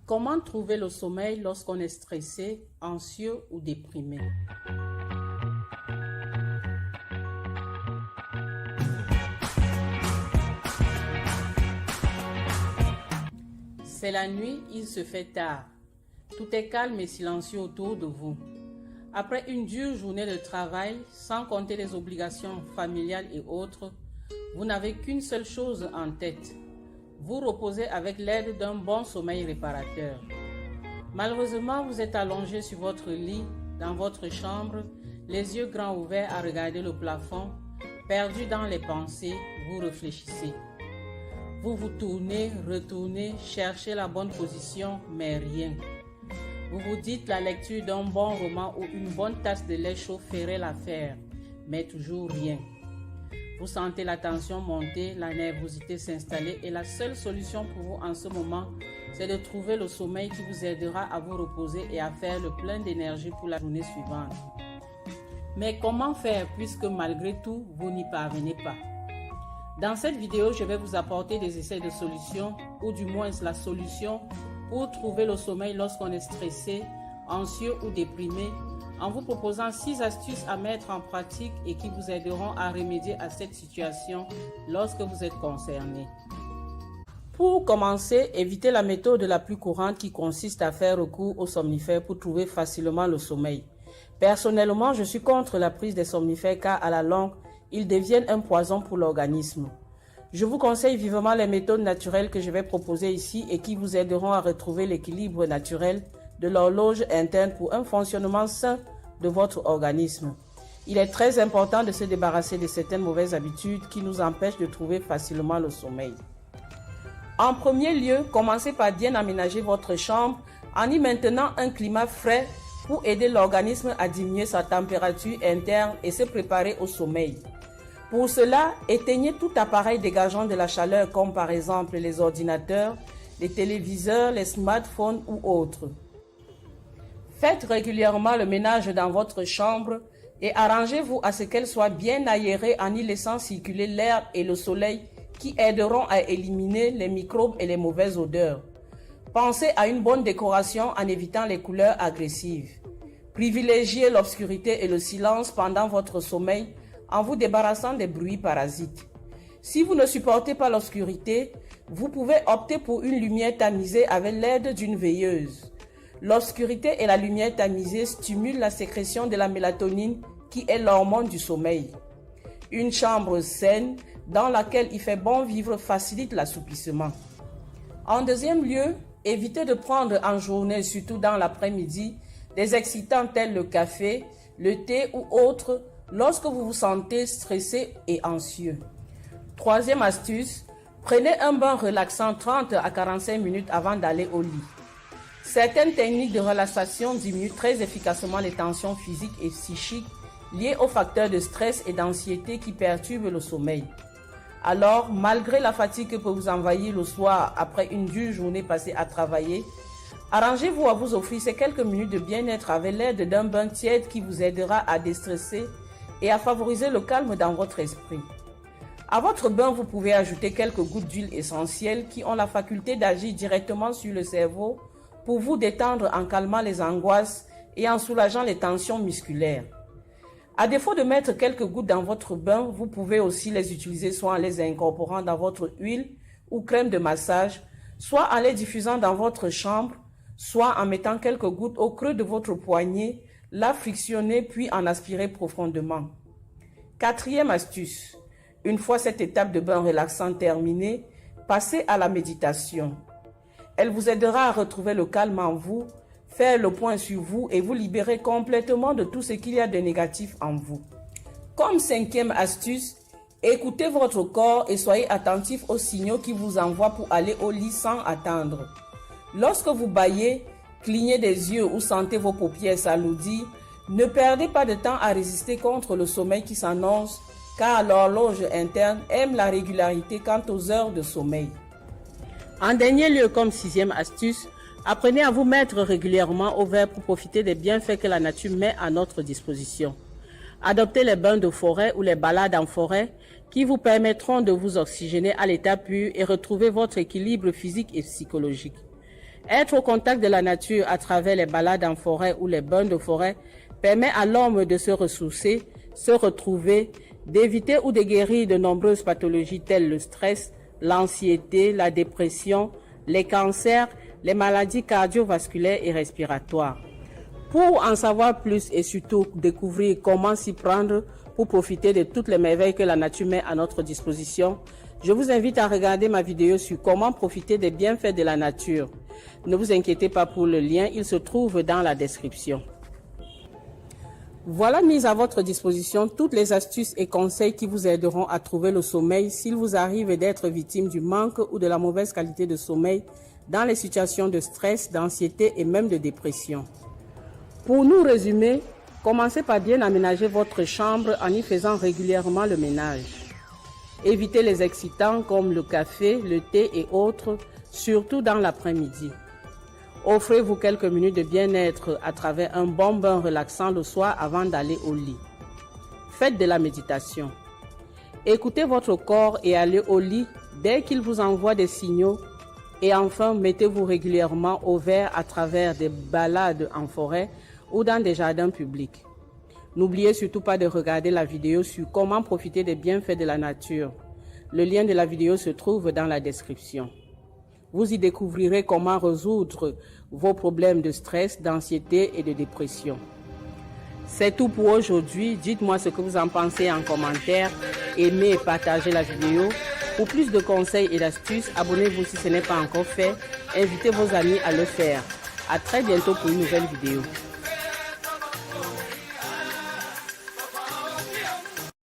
Comment trouver le sommeil lorsqu'on est stressé, anxieux ou déprimé? C'est la nuit, il se fait tard. Tout est calme et silencieux autour de vous. Après une dure journée de travail, sans compter les obligations familiales et autres, vous n'avez qu'une seule chose en tête. Vous reposez avec l'aide d'un bon sommeil réparateur. Malheureusement, vous êtes allongé sur votre lit, dans votre chambre, les yeux grands ouverts à regarder le plafond, perdu dans les pensées, vous réfléchissez. Vous vous tournez, retournez, cherchez la bonne position, mais rien. Vous vous dites la lecture d'un bon roman ou une bonne tasse de lait chaud ferait l'affaire, mais toujours rien. Vous sentez la tension monter, la nervosité s'installer et la seule solution pour vous en ce moment, c'est de trouver le sommeil qui vous aidera à vous reposer et à faire le plein d'énergie pour la journée suivante. Mais comment faire puisque malgré tout, vous n'y parvenez pas? Dans cette vidéo, je vais vous apporter des essais de solutions, ou du moins la solution pour trouver le sommeil lorsqu'on est stressé, anxieux ou déprimé, en vous proposant 6 astuces à mettre en pratique et qui vous aideront à remédier à cette situation lorsque vous êtes concerné. Pour commencer, évitez la méthode la plus courante qui consiste à faire recours aux somnifères pour trouver facilement le sommeil. Personnellement, je suis contre la prise des somnifères car à la longue, ils deviennent un poison pour l'organisme. Je vous conseille vivement les méthodes naturelles que je vais proposer ici et qui vous aideront à retrouver l'équilibre naturel de l'horloge interne pour un fonctionnement sain de votre organisme. Il est très important de se débarrasser de certaines mauvaises habitudes qui nous empêchent de trouver facilement le sommeil. En premier lieu, commencez par bien aménager votre chambre en y maintenant un climat frais pour aider l'organisme à diminuer sa température interne et se préparer au sommeil. Pour cela, éteignez tout appareil dégageant de la chaleur comme par exemple les ordinateurs, les téléviseurs, les smartphones ou autres. Faites régulièrement le ménage dans votre chambre et arrangez-vous à ce qu'elle soit bien aérée en y laissant circuler l'air et le soleil qui aideront à éliminer les microbes et les mauvaises odeurs. Pensez à une bonne décoration en évitant les couleurs agressives. Privilégiez l'obscurité et le silence pendant votre sommeil en vous débarrassant des bruits parasites. Si vous ne supportez pas l'obscurité, vous pouvez opter pour une lumière tamisée avec l'aide d'une veilleuse. L'obscurité et la lumière tamisée stimulent la sécrétion de la mélatonine qui est l'hormone du sommeil. Une chambre saine dans laquelle il fait bon vivre facilite l'assoupissement. En deuxième lieu, évitez de prendre en journée, surtout dans l'après-midi, des excitants tels le café, le thé ou autres lorsque vous vous sentez stressé et anxieux. Troisième astuce, prenez un bain relaxant 30 à 45 minutes avant d'aller au lit. Certaines techniques de relaxation diminuent très efficacement les tensions physiques et psychiques liées aux facteurs de stress et d'anxiété qui perturbent le sommeil. Alors, malgré la fatigue que peut vous envahir le soir après une dure journée passée à travailler, arrangez-vous à vous offrir ces quelques minutes de bien-être avec l'aide d'un bain tiède qui vous aidera à déstresser et à favoriser le calme dans votre esprit. À votre bain, vous pouvez ajouter quelques gouttes d'huile essentielle qui ont la faculté d'agir directement sur le cerveau pour vous détendre en calmant les angoisses et en soulageant les tensions musculaires. À défaut de mettre quelques gouttes dans votre bain, vous pouvez aussi les utiliser soit en les incorporant dans votre huile ou crème de massage, soit en les diffusant dans votre chambre, soit en mettant quelques gouttes au creux de votre poignet, la frictionner puis en aspirer profondément. Quatrième astuce, une fois cette étape de bain relaxant terminée, passez à la méditation. Elle vous aidera à retrouver le calme en vous, faire le point sur vous et vous libérer complètement de tout ce qu'il y a de négatif en vous. Comme cinquième astuce, écoutez votre corps et soyez attentif aux signaux qu'il vous envoie pour aller au lit sans attendre. Lorsque vous bâillez, clignez des yeux ou sentez vos paupières s'alourdir, ne perdez pas de temps à résister contre le sommeil qui s'annonce, car l'horloge interne aime la régularité quant aux heures de sommeil. En dernier lieu, comme sixième astuce, apprenez à vous mettre régulièrement au vert pour profiter des bienfaits que la nature met à notre disposition. Adoptez les bains de forêt ou les balades en forêt qui vous permettront de vous oxygéner à l'état pur et retrouver votre équilibre physique et psychologique. Être au contact de la nature à travers les balades en forêt ou les bains de forêt permet à l'homme de se ressourcer, se retrouver, d'éviter ou de guérir de nombreuses pathologies telles le stress, l'anxiété, la dépression, les cancers, les maladies cardiovasculaires et respiratoires. Pour en savoir plus et surtout découvrir comment s'y prendre pour profiter de toutes les merveilles que la nature met à notre disposition, je vous invite à regarder ma vidéo sur comment profiter des bienfaits de la nature. Ne vous inquiétez pas pour le lien, il se trouve dans la description. Voilà mis à votre disposition toutes les astuces et conseils qui vous aideront à trouver le sommeil s'il vous arrive d'être victime du manque ou de la mauvaise qualité de sommeil dans les situations de stress, d'anxiété et même de dépression. Pour nous résumer, commencez par bien aménager votre chambre en y faisant régulièrement le ménage. Évitez les excitants comme le café, le thé et autres, surtout dans l'après-midi. Offrez-vous quelques minutes de bien-être à travers un bon bain relaxant le soir avant d'aller au lit. Faites de la méditation. Écoutez votre corps et allez au lit dès qu'il vous envoie des signaux. Et enfin, mettez-vous régulièrement au vert à travers des balades en forêt ou dans des jardins publics. N'oubliez surtout pas de regarder la vidéo sur comment profiter des bienfaits de la nature. Le lien de la vidéo se trouve dans la description. Vous y découvrirez comment résoudre vos problèmes de stress, d'anxiété et de dépression. C'est tout pour aujourd'hui. Dites-moi ce que vous en pensez en commentaire. Aimez et partagez la vidéo. Pour plus de conseils et d'astuces, abonnez-vous si ce n'est pas encore fait. Invitez vos amis à le faire. À très bientôt pour une nouvelle vidéo.